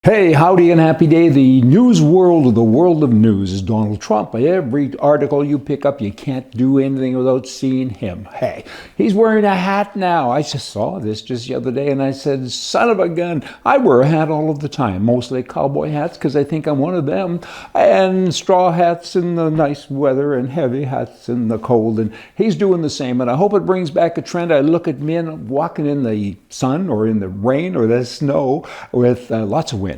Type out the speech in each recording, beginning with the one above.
Hey, howdy and happy day. The news world of the world of news is Donald Trump. Every article you pick up, you can't do anything without seeing him. Hey, he's wearing a hat now. I just saw this just the other day and I said, son of a gun, I wear a hat all of the time. Mostly cowboy hats because I think I'm one of them. And straw hats in the nice weather and heavy hats in the cold. And he's doing the same. And I hope it brings back a trend. I look at men walking in the sun or in the rain or the snow with lots of wind.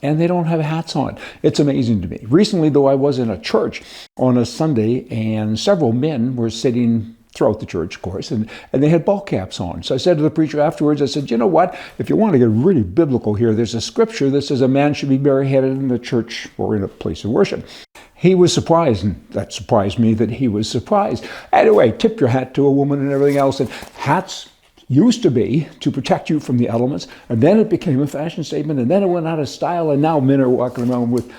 And they don't have hats on. It's amazing to me. Recently, though, I was in a church on a Sunday, and several men were sitting throughout the church, of course, and they had ball caps on. So I said to the preacher afterwards, I said, you know what? If you want to get really biblical here, there's a scripture that says a man should be bareheaded in the church or in a place of worship. He was surprised, and that surprised me that he was surprised. Anyway, tip your hat to a woman and everything else, and hats used to be to protect you from the elements, and then it became a fashion statement, and then it went out of style, and now men are walking around with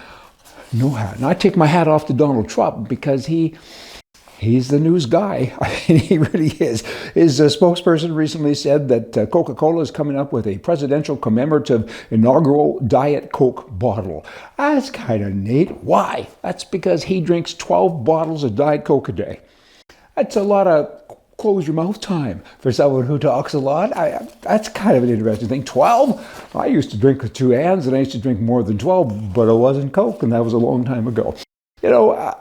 no hat. And I take my hat off to Donald Trump because he's the news guy. I mean, he really is. His spokesperson recently said that Coca-Cola is coming up with a presidential commemorative inaugural Diet Coke bottle. That's kind of neat. Why? That's because he drinks 12 bottles of Diet Coke a day. That's a lot of close your mouth time for someone who talks a lot. That's kind of an interesting thing. 12? I used to drink with two hands, and I used to drink more than 12, but it wasn't Coke, and that was a long time ago. You know,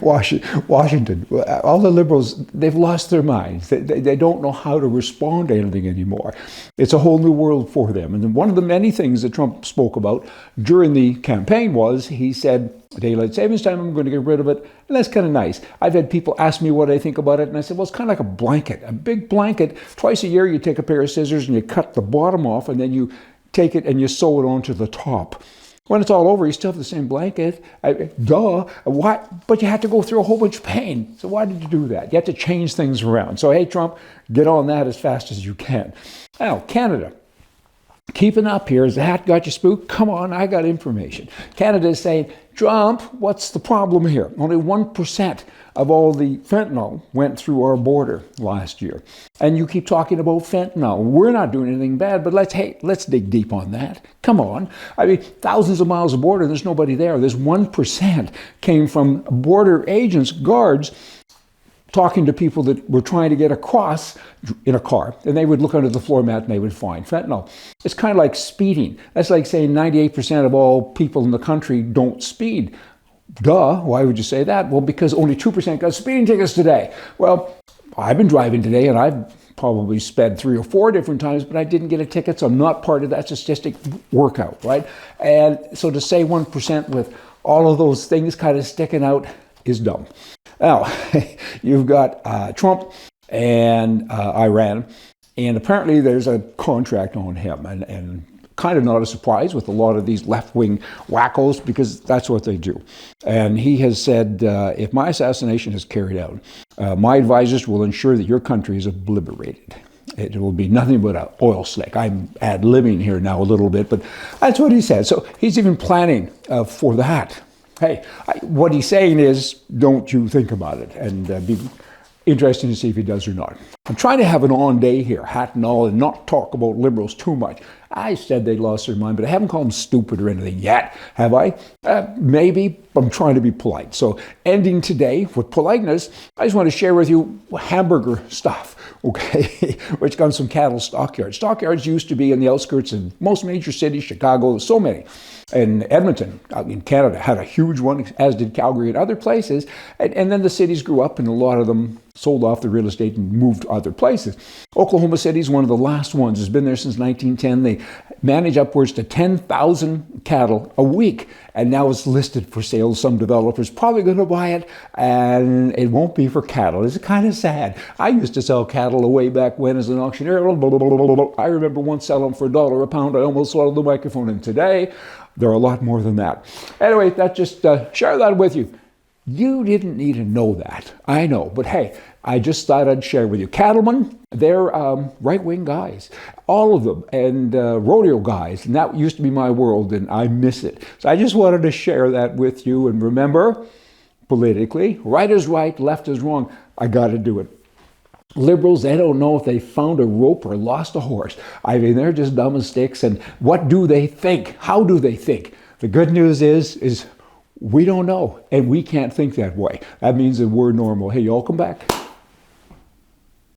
Washington, all the liberals, they've lost their minds. They don't know how to respond to anything anymore. It's a whole new world for them. And one of the many things that Trump spoke about during the campaign was, he said, daylight savings time, I'm going to get rid of it. And that's kind of nice. I've had people ask me what I think about it, and I said, well, it's kind of like a blanket, a big blanket. Twice a year, you take a pair of scissors and you cut the bottom off, and then you take it and you sew it onto the top. When it's all over, you still have the same blanket. Duh. Why? But you had to go through a whole bunch of pain. So why did you do that? You have to change things around. So, hey, Trump, get on that as fast as you can. Now, Canada. Keeping up here. Has the hat got you spooked? Come on, I got information. Canada is saying, Trump, what's the problem here? Only 1% of all the fentanyl went through our border last year. And you keep talking about fentanyl. We're not doing anything bad, but let's dig deep on that. Come on. I mean, thousands of miles of border, there's nobody there. There's 1% came from border agents, guards, talking to people that were trying to get across in a car, and they would look under the floor mat and they would find fentanyl. It's kind of like speeding. That's like saying 98% of all people in the country don't speed. Duh, why would you say that? Well, because only 2% got speeding tickets today. Well, I've been driving today, and I've probably sped 3 or 4 different times, but I didn't get a ticket, so I'm not part of that statistic workout, right? And so to say 1% with all of those things kind of sticking out is dumb. Now, you've got Trump and Iran, and apparently there's a contract on him, and kind of not a surprise with a lot of these left-wing wackos, because that's what they do. And he has said, if my assassination is carried out, my advisors will ensure that your country is obliterated. It will be nothing but an oil slick. I'm ad-libbing here now a little bit, but that's what he said. So he's even planning for that. Hey, what he's saying is, don't you think about it, and be interesting to see if he does or not. I'm trying to have an on day here, hat and all, and not talk about liberals too much. I said they lost their mind, but I haven't called them stupid or anything yet, have I? Maybe, but I'm trying to be polite. So ending today with politeness, I just want to share with you hamburger stuff, okay, which comes from cattle stockyards. Stockyards used to be in the outskirts of most major cities, Chicago, so many. And Edmonton, in Canada, had a huge one, as did Calgary and other places. And then the cities grew up, and a lot of them sold off the real estate and moved to other places. Oklahoma City is one of the last ones. It's been there since 1910. They manage upwards to 10,000 cattle a week, and now it's listed for sale. Some developers probably going to buy it, and it won't be for cattle. It's kind of sad. I used to sell cattle way back when as an auctioneer. I remember once selling for $1 a pound. I almost swallowed the microphone, and today there are a lot more than that. Anyway, that just share that with you. You didn't need to know that. I know, but hey, I just thought I'd share with you. Cattlemen, they're right-wing guys, all of them, and rodeo guys, and that used to be my world, and I miss it. So I just wanted to share that with you, and remember, politically, right is right, left is wrong. I got to do it. Liberals, they don't know if they found a rope or lost a horse. I mean, they're just dumb as sticks. And what do they think? How do they think? The good news is we don't know, and we can't think that way. That means that we're normal. Hey, y'all come back.